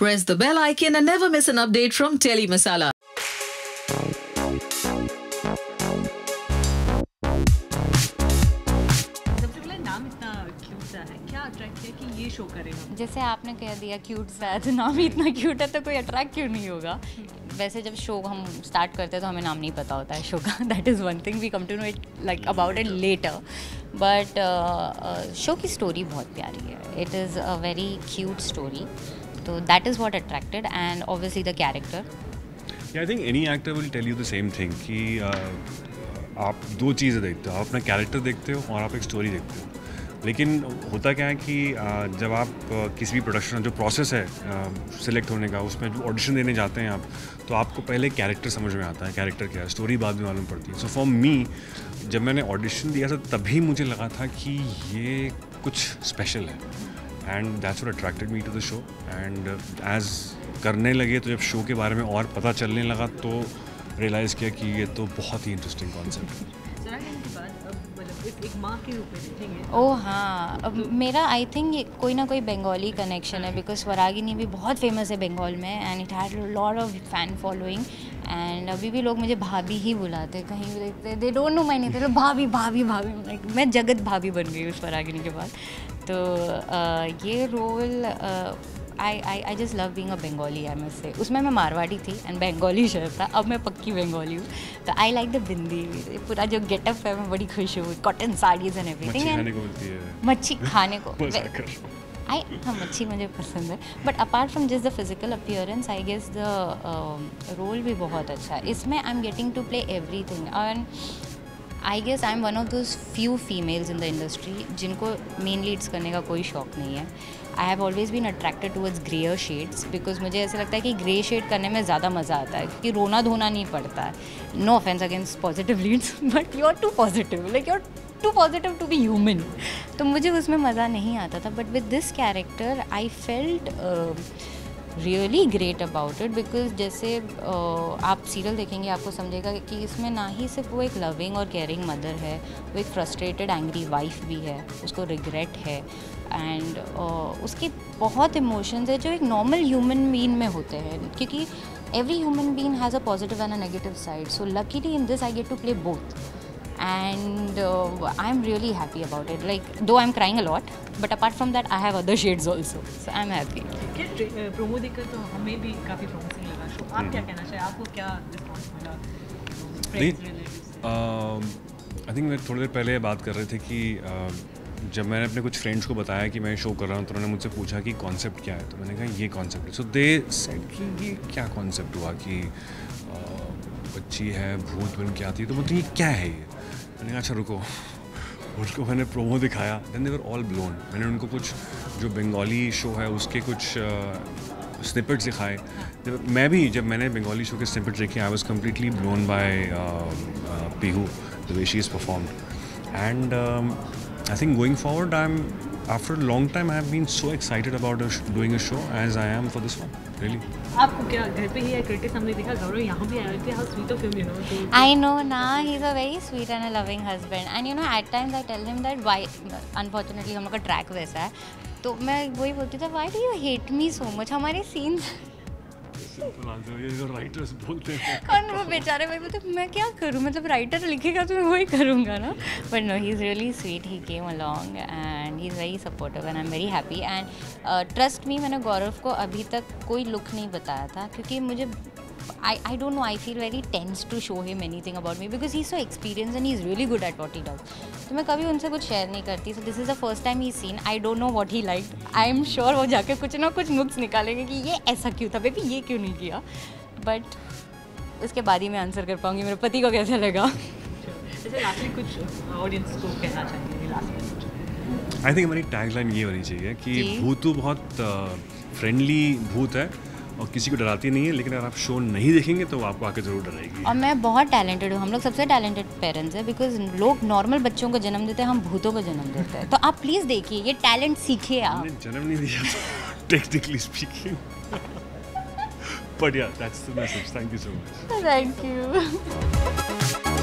Press the bell icon and never miss an update from Telly Masala. जैसे आपने कह दिया क्यूट सा है तो नाम ही इतना क्यूट है तो कोई अट्रैक्ट क्यों नहीं होगा. वैसे जब शो हम स्टार्ट करते हैं तो हमें नाम नहीं पता होता है शो का. That is one thing, we come to know it like about it later. But show की स्टोरी बहुत प्यारी है. It is a very cute story. तो that is what attracted and obviously the character. I think any actor will tell you the same thing कि आप दो चीज़ें देखते हो. आप अपना कैरेक्टर देखते हो और आप एक स्टोरी देखते हो. लेकिन होता क्या है कि जब आप किसी भी प्रोडक्शन जो प्रोसेस है सिलेक्ट होने का, उसमें जो ऑडिशन देने जाते हैं आप, तो आपको पहले कैरेक्टर समझ में आता है. कैरेक्टर क्या है, स्टोरी बाद में मालूम पड़ती है. सो फॉर मी, जब मैंने ऑडिशन दिया था तभी मुझे लगा था कि ये कुछ स्पेशल है. And that's what attracted me to the show. And एज करने लगे तो जब शो के बारे में और पता चलने लगा तो रियलाइज़ किया कि ये तो बहुत ही इंटरेस्टिंग कॉन्सेप्ट है. एक माँ के रूप में देखेंगे. ओह हाँ, अब मेरा आई थिंक कोई ना कोई बंगाली कनेक्शन है. बिकॉज स्वरागिनी भी बहुत फेमस है बंगाल में and it had lot of fan following. And अभी भी लोग मुझे भाभी ही बुलाते हैं. कहीं भी देखते they don't know my name, लोग भाभी भाभी भाभी. मैं जगत भाभी बन गई उस स्वरागिनी के बाद. तो ये role I just love being a Bengali, I must say. उसमें मैं मारवाड़ी थी एंड बंगाली शहर था. अब मैं पक्की बंगाली हूँ. तो आई लाइक द बिंदी. पूरा जो गेटअप है मैं बड़ी खुश हूँ. Cotton saris and everything. मच्छी खाने को मिलती है. मच्छी खाने को हाँ, मच्छी मुझे पसंद है. But apart from just the physical appearance, I guess the role भी बहुत अच्छा है. इसमें I am getting to play everything. And I guess I am one of those few females in the industry जिनको मेन लीड्स करने का कोई शौक नहीं है. I have always been attracted towards greyer shades because मुझे ऐसा लगता है कि ग्रे शेड करने में ज़्यादा मज़ा आता है क्योंकि रोना धोना नहीं पड़ता है. No offence against positive leads but you are too positive, like you are too positive to be human. तो मुझे उसमें मज़ा नहीं आता था. But with this character I felt really great about it. Because जैसे आप सीरियल देखेंगे आपको समझेगा कि इसमें ना ही सिर्फ वो एक लविंग और केयरिंग मदर है, वो एक फ्रस्ट्रेटेड एंग्री वाइफ भी है. उसको रिग्रेट है एंड उसके बहुत इमोशंस है जो एक नॉर्मल ह्यूमन बीइंग में होते हैं. क्योंकि every human being has a positive and a negative side. So luckily in this I get to play both. And I'm really happy about it. Like, though I'm crying a lot, but apart from that, I have other shades also. So I'm happy. Promo देखकर तो हमें भी काफ़ी promising लगा show. आप क्या कहना चाहिए? आपको क्या रिस्पॉन्स मिला? आई थिंक मैं थोड़ी देर पहले बात कर रहे थे कि जब मैंने अपने कुछ फ्रेंड्स को बताया कि मैं शो कर रहा हूँ तो उन्होंने मुझसे पूछा कि कॉन्सेप्ट क्या है. तो मैंने कहा ये कॉन्सेप्ट है. सो दे सेड कि ये क्या कॉन्सेप्ट हुआ कि बच्ची है, भूत बन के आती है. तो बोलते ये क्या है ये. मैंने कहा अच्छा रुको. उनको मैंने प्रोमो दिखाया. Then they were all blown. मैंने उनको कुछ जो बंगाली शो है उसके कुछ स्निपेट्स दिखाए. मैं भी जब मैंने बंगाली शो के स्निपेट्स देखे I was completely blown by Pihu the way she is performed. And I think going forward I am after a long time I have been so excited about doing a show as I am for this one. Really. आपको क्या घर पे ही critics हमने देखा, गौरव यहाँ भी आए थे. How sweet of him, you know. I know ना, he's a very sweet and a loving husband. And you know at times I tell him that why, unfortunately हम लोग का ट्रैक वैसा है तो मैं वही बोलती था why do you hate me so much. हमारे सीन्स राइटर्स बोलते हैं और वो बेचारे वही बोलते मैं क्या करूँ, मतलब राइटर लिखेगा तो मैं वही करूँगा ना. But no, he is really sweet. He came along and he is very supportive and I am very happy. And trust me, मैंने गौरव को अभी तक कोई लुक नहीं बताया था क्योंकि मुझे I don't know, I feel very tense to show him anything about me because he's so experienced and he's really good at what he does. तो मैं कभी उनसे कुछ शेयर नहीं करती. So this is the first time he's seen. I don't know what he liked. I am sure वो जाके कुछ ना कुछ नुक्स निकालेंगे कि ये ऐसा क्यों था बेबी, ये क्यों नहीं किया. बट उसके बाद ही मैं आंसर कर पाऊँगी मेरे पति को कैसा लगा. जैसे लास्ट में कुछ ऑडियंस को कहना चाहिए लास्ट में. आई थिंक हमारी टैगलाइन ये होनी चाहिए कि भूतू बहुत फ्रेंडली भूत है और किसी को डराती नहीं है. लेकिन अगर आप शो नहीं देखेंगे तो आपको आके जरूर डराएगी. और मैं बहुत टैलेंटेड हूँ. हम लोग सबसे टैलेंटेड पेरेंट्स हैं बिकॉज लोग नॉर्मल बच्चों को जन्म देते हैं, हम भूतों को जन्म देते हैं. तो आप प्लीज़ देखिए, ये टैलेंट सीखिए. आप जन्म नहीं दिया टेक्निकली स्पीकिंग. बट या that's the message. Thank you so much. Thank you.